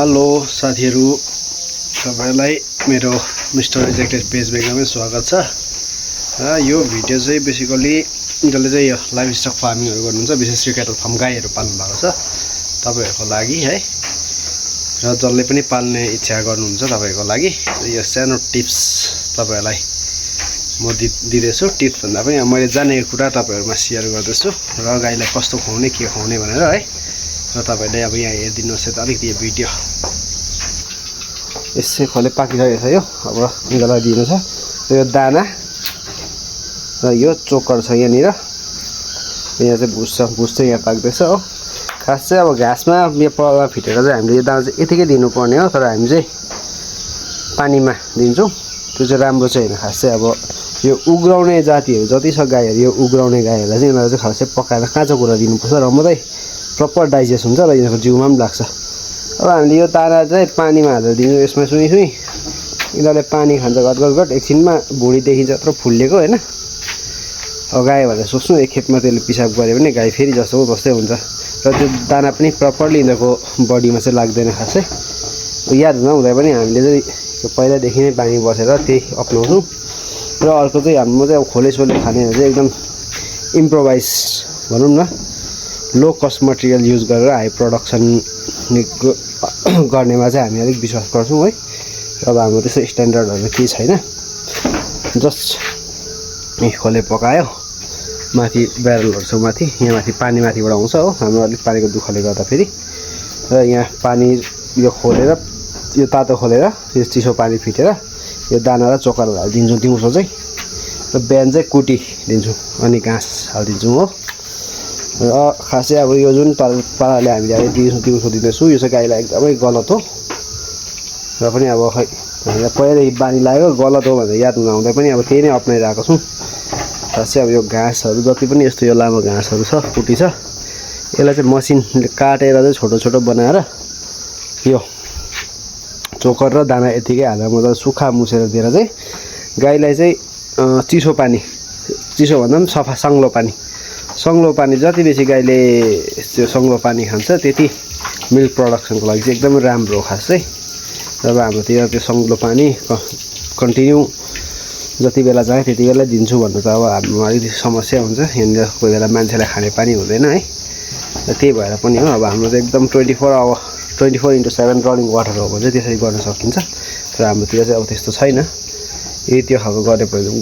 Hello साथीहरु, तपाईलाई मेरो मिस्टर एक्जेक्टेड पेजमा एकदमै स्वागत छ। यो भिडियो चाहिँ बेसिकली जसले चाहिँ यो लाइभ स्टक फार्मिङहरु गर्नुहुन्छ, विशेष गरी क्याटल फार्म गाईहरु पाल्नु भएको छ तपाईहरुको लागि है, र जसले पनि पाल्ने इच्छा गर्नुहुन्छ तपाईहरुको लागि यो सानो टिप्स तपाईहरुलाई म दिदैछु। टिप्स भन्दा पनि मैले जानेको कुरा तपाईहरुमा शेयर गर्दैछु र गाईलाई कस्तो खुवाउने के खुवाउने भनेर है। र तपाईले अब यहाँ हेर्दिनुस् है त अलिकति यो भिडियो। यसै खोले पाकिसकेको छ यो, अब निकालेर दिनु छ। यो दाना र यो चोकर छ यहाँनिर, यहाँ चाहिँ भुस चाहिँ यहाँ पाक्दैछ हो। खास चाहिँ अब घाँसमा यो पलमा फिटेर चाहिँ हामीले यो दाना चाहिँ यतिकै दिनुपर्ने हो, तर हामी चाहिँ पानीमा दिन्छौँ। त्यो चाहिँ राम्रो चाहिँ होइन। खास चाहिँ अब यो उग्राउने जातिहरू जति छ गाईहरू, यो उग्राउने गाईहरूलाई चाहिँ यिनीहरू चाहिँ खास चाहिँ पकाएर काँचो कुरा दिनुपर्छ र मात्रै प्रपर डाइजेस्ट हुन्छ र यिनीहरूको जिउमा पनि लाग्छ। अब हामीले यो दाना चाहिँ पानीमा हालेर दिनु। यसमा सुनि यिनीहरूले पानी खान्छ घट एकछिनमा भुँडी देखिन्छ यत्रो फुल्लेको होइन। अब गाई भनेर सोच्नु एक खेपमा त्यसले पिसाब गऱ्यो भने गाई फेरि जस्तो तस्तै हुन्छ र त्यो दाना पनि प्रपरली यिनीहरूको बडीमा चाहिँ लाग्दैन। खास चाहिँ याद नहुँदा पनि हामीले चाहिँ यो पहिलादेखि नै बानी बसेर त्यही अपनाउँछौँ। र अर्को चाहिँ हाम्रो चाहिँ अब खोलेसोले खानेहरू चाहिँ एकदम इम्प्रोभाइज भनौँ न, लो कस्ट मटेरियल युज गरेर हाई प्रोडक्सन गर्नेमा चाहिँ हामी अलिक विश्वास गर्छौँ है। अब हाम्रो त्यस्तो स्ट्यान्डर्डहरू केही छैन। जस्ट खोले पकायो, माथि ब्यारलहरू छ माथि, यहाँ माथि पानी माथिबाट आउँछ हो। हाम्रो अलिक पानीको दुःखले गर्दा फेरि र यहाँ पानी यो खोलेर यो तातो खोलेर यो चिसो पानी फिटेर यो दाना र चोकर हालिदिन्छौँ दिउँसो चाहिँ, र बिहान चाहिँ कुटी दिन्छौँ अनि घाँस हालिदिन्छौँ हो। र खास चाहिँ अब यो जुन पाराले हामीले अहिले दिउँसो दिँदैछौँ यो चाहिँ गाईलाई एकदमै गलत हो। र पनि अब खै हामीलाई पहिल्यैदेखि बानी लाग्यो गलत हो भनेर याद नहुँदै पनि अब त्यही नै अप्नाइरहेको छौँ। खास चाहिँ अब यो घाँसहरू जति पनि यस्तो यो लामो घाँसहरू छ कुटी छ, यसलाई चाहिँ मसिनले काटेर चाहिँ छोटो छोटो बनाएर यो चोकर र दाना यतिकै हालेर मजाले सुक्खा मुछेर दिएर चाहिँ गाईलाई चाहिँ चिसो पानी, चिसो भन्दा पनि सफा सङ्लो पानी जति बेसी गाईले त्यो सङ्लो पानी खान्छ त्यति मिल्क प्रोडक्सनको लागि चाहिँ एकदमै राम्रो हो। खास चाहिँ जब हाम्रोतिर त्यो सङ्लो पानी कन्टिन्यू जति बेला चाहे त्यति बेला दिन्छु भन्नु त अब हाम्रो अलिकति समस्या हुन्छ। यहाँनिर कोही बेला मान्छेलाई खाने पानी हुँदैन है, र त्यही भएर पनि हो। अब हाम्रो चाहिँ एकदम 24/7 रनिङ वाटर हो भने चाहिँ त्यसरी गर्न सकिन्छ, तर हाम्रोतिर चाहिँ अब त्यस्तो छैन। यदि त्यो खालको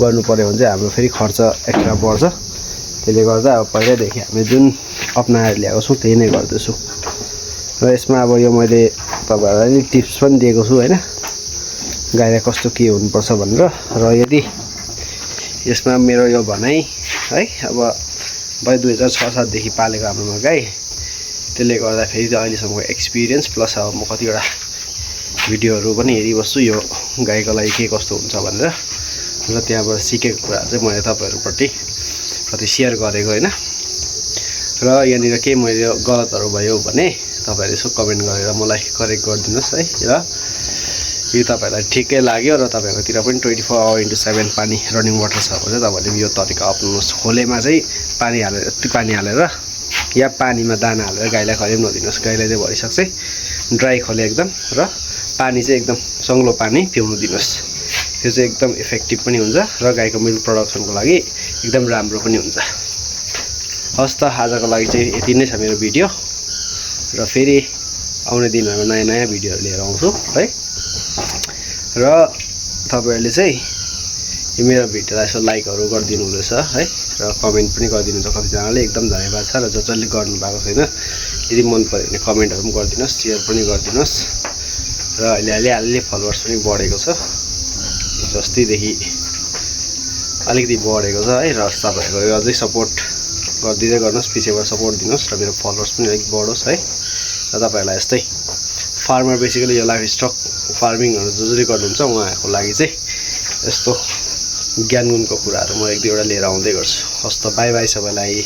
गर्नु पऱ्यो भने चाहिँ हाम्रो फेरि खर्च एक्स्ट्रा बढ्छ। त्यसले गर्दा अब पहिल्यैदेखि हामीले जुन अपनाएर ल्याएको छौँ त्यही नै गर्दैछु। र यसमा अब यो मैले तपाईँहरूलाई टिप्स पनि दिएको छु होइन, गाईलाई कस्तो के हुनुपर्छ भनेर। र यदि यसमा मेरो यो भनाइ है, अब 2006-07देखि पालेको हाम्रोमा गाई, त्यसले गर्दा फेरि अहिलेसम्मको एक्सपिरियन्स प्लस अब म कतिवटा भिडियोहरू पनि हेरिबस्छु यो गाईको लागि के कस्तो हुन्छ भनेर, र त्यहाँबाट सिकेको कुरा चाहिँ मैले तपाईँहरूप्रति सेयर गरेको होइन। र यहाँनिर केही मैले गलतहरू भयो भने तपाईँहरूले यसो कमेन्ट गरेर मलाई करेक्ट गरिदिनुहोस् है। र यो तपाईँहरूलाई ठिकै लाग्यो र तपाईँहरूकोतिर पनि 24/7 पानी रनिङ वाटर छ भने तपाईँहरूले यो तरिका अप्नाउनुहोस्। खोलेमा चाहिँ पानी हालेर या पानीमा दाना हालेर गाईलाई कहिले पनि नदिनुहोस्। गाईलाई चाहिँ भइसक्छ ड्राई खोले एकदम, र पानी चाहिँ एकदम सङ्लो पानी पिउनु दिनुहोस्। त्यो चाहिँ एकदम इफेक्टिभ पनि हुन्छ र गाईको मिल्क प्रोडक्सनको लागि एकदम राम्रो पनि हुन्छ। हस् त आजको लागि चाहिँ यति नै छ मेरो भिडियो, र फेरि आउने दिनहरूमा नयाँ भिडियोहरू लिएर आउँछु है। र तपाईँहरूले चाहिँ यो मेरो भिडियोलाई यसो लाइकहरू गरिदिनु हुँदैछ है, र कमेन्ट पनि गरिदिनुहुन्छ कतिजनाले, एकदम धन्यवाद छ। र जसले गर्नुभएको छैन यदि मन पऱ्यो भने कमेन्टहरू पनि गरिदिनुहोस्, सेयर पनि गरिदिनुहोस्। र अहिले फलोवर्स पनि बढेको छ, जस्तीदेखि अलिकति बढेको छ है। र तपाईँहरूको यो अझै सपोर्ट गरिदिँदै गर्नुहोस्, पछिबाट सपोर्ट दिनुहोस् र मेरो फलोवर्स पनि अलिक बढोस् है। र तपाईँहरूलाई यस्तै फार्मर बेसिकली यो लाइफ स्टक फार्मिङहरू जसले गर्नुहुन्छ उहाँहरूको लागि चाहिँ यस्तो ज्ञान गुणको कुराहरू म एक दुईवटा लिएर आउँदै गर्छु। हस् त, बाई बाई सबैलाई।